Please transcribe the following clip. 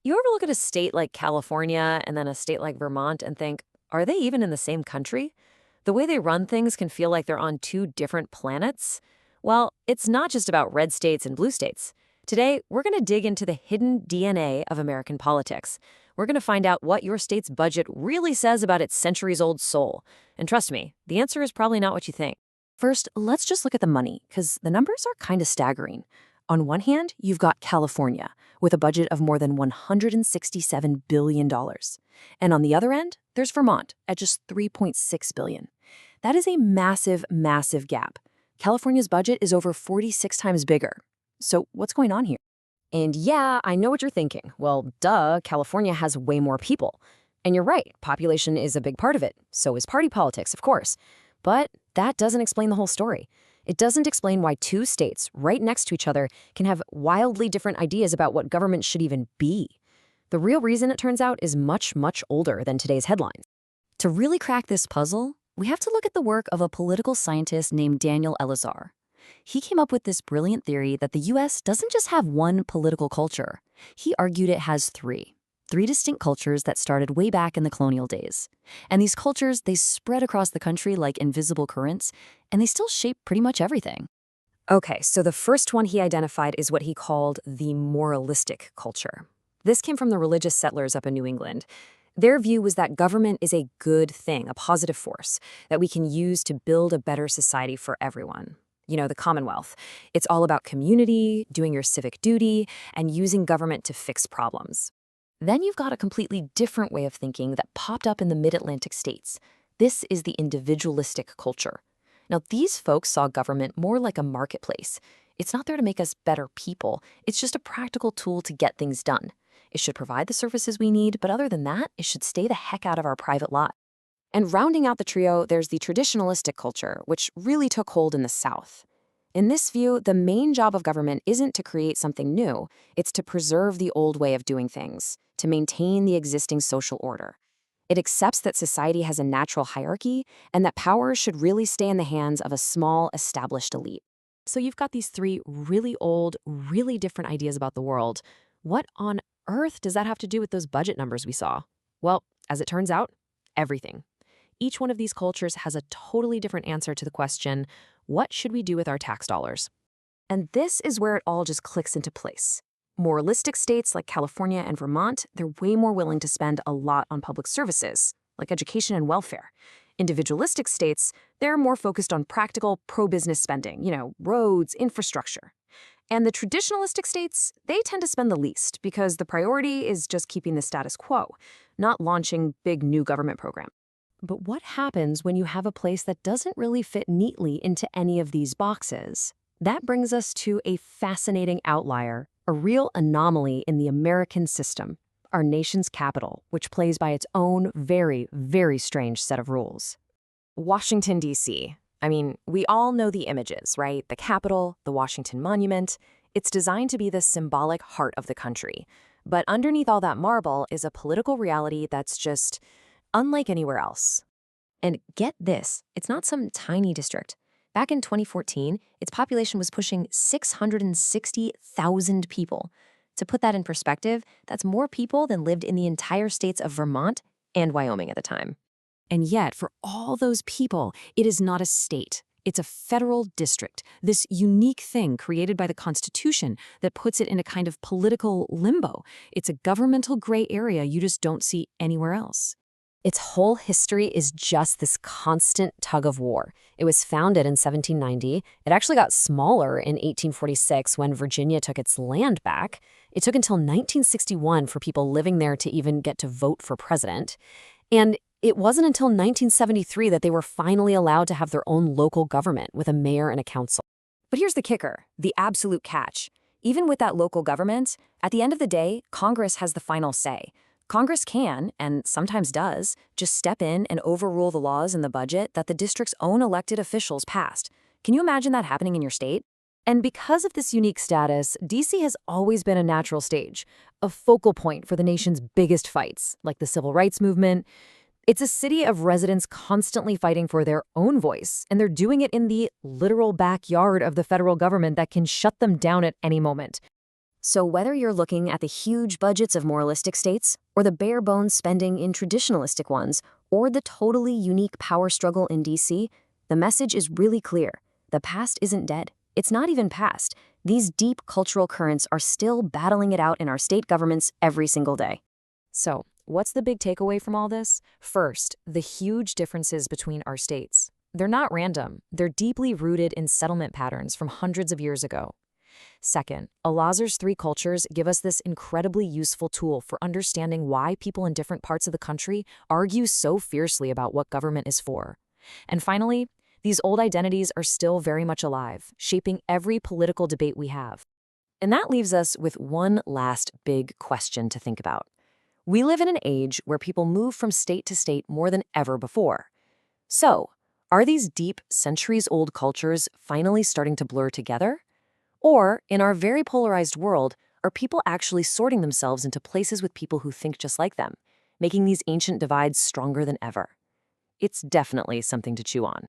You ever look at a state like California and then a state like Vermont and think, are they even in the same country? The way they run things can feel like they're on two different planets. Well, it's not just about red states and blue states. Today, we're going to dig into the hidden DNA of American politics. We're going to find out what your state's budget really says about its centuries-old soul. And trust me, the answer is probably not what you think. First, let's just look at the money, because the numbers are kind of staggering. On one hand, you've got California, with a budget of more than $167 billion. And on the other end, there's Vermont at just $3.6 billion. That is a massive, massive gap. California's budget is over 46 times bigger. So what's going on here? And yeah, I know what you're thinking. Well, duh, California has way more people. And you're right, population is a big part of it. So is party politics, of course. But that doesn't explain the whole story. It doesn't explain why two states right next to each other can have wildly different ideas about what government should even be. The real reason, it turns out, is much, much older than today's headlines. To really crack this puzzle, we have to look at the work of a political scientist named Daniel Elazar. He came up with this brilliant theory that the U.S. doesn't just have one political culture. He argued it has three distinct cultures that started way back in the colonial days. And these cultures, they spread across the country like invisible currents, and they still shape pretty much everything. Okay, so the first one he identified is what he called the moralistic culture. This came from the religious settlers up in New England. Their view was that government is a good thing, a positive force, that we can use to build a better society for everyone. You know, the Commonwealth. It's all about community, doing your civic duty, and using government to fix problems. Then you've got a completely different way of thinking that popped up in the mid-Atlantic states. This is the individualistic culture. Now, these folks saw government more like a marketplace. It's not there to make us better people. It's just a practical tool to get things done. It should provide the services we need, but other than that, it should stay the heck out of our private lot. And rounding out the trio, there's the traditionalistic culture, which really took hold in the South. In this view, the main job of government isn't to create something new. It's to preserve the old way of doing things, to maintain the existing social order. It accepts that society has a natural hierarchy and that power should really stay in the hands of a small, established elite. So you've got these three really old, really different ideas about the world. What on earth does that have to do with those budget numbers we saw? Well, as it turns out, everything. Each one of these cultures has a totally different answer to the question, what should we do with our tax dollars? And this is where it all just clicks into place. Moralistic states like California and Vermont, they're way more willing to spend a lot on public services, like education and welfare. Individualistic states, they're more focused on practical, pro-business spending, roads, infrastructure. And the traditionalistic states, they tend to spend the least because the priority is just keeping the status quo, not launching big new government programs. But what happens when you have a place that doesn't really fit neatly into any of these boxes? That brings us to a fascinating outlier, a real anomaly in the American system, our nation's capital, which plays by its own very, very strange set of rules. Washington, D.C. I mean, we all know the images, right? The Capitol, the Washington Monument. It's designed to be the symbolic heart of the country. But underneath all that marble is a political reality that's just unlike anywhere else. And get this, it's not some tiny district. Back in 2014, its population was pushing 660,000 people. To put that in perspective, that's more people than lived in the entire states of Vermont and Wyoming at the time. And yet, for all those people, it is not a state. It's a federal district, this unique thing created by the Constitution that puts it in a kind of political limbo. It's a governmental gray area you just don't see anywhere else. Its whole history is just this constant tug of war. It was founded in 1790. It actually got smaller in 1846 when Virginia took its land back. It took until 1961 for people living there to even get to vote for president. And it wasn't until 1973 that they were finally allowed to have their own local government with a mayor and a council. But here's the kicker, the absolute catch. Even with that local government, at the end of the day, Congress has the final say. Congress can, and sometimes does, just step in and overrule the laws in the budget that the district's own elected officials passed. Can you imagine that happening in your state? And because of this unique status, D.C. has always been a natural stage, a focal point for the nation's biggest fights, like the Civil Rights Movement. It's a city of residents constantly fighting for their own voice, and they're doing it in the literal backyard of the federal government that can shut them down at any moment. So whether you're looking at the huge budgets of moralistic states, or the bare-bones spending in traditionalistic ones, or the totally unique power struggle in DC, the message is really clear. The past isn't dead. It's not even past. These deep cultural currents are still battling it out in our state governments every single day. So, what's the big takeaway from all this? First, the huge differences between our states. They're not random. They're deeply rooted in settlement patterns from hundreds of years ago. Second, Alazar's three cultures give us this incredibly useful tool for understanding why people in different parts of the country argue so fiercely about what government is for. And finally, these old identities are still very much alive, shaping every political debate we have. And that leaves us with one last big question to think about. We live in an age where people move from state to state more than ever before. So, are these deep, centuries-old cultures finally starting to blur together? Or, in our very polarized world, are people actually sorting themselves into places with people who think just like them, making these ancient divides stronger than ever? It's definitely something to chew on.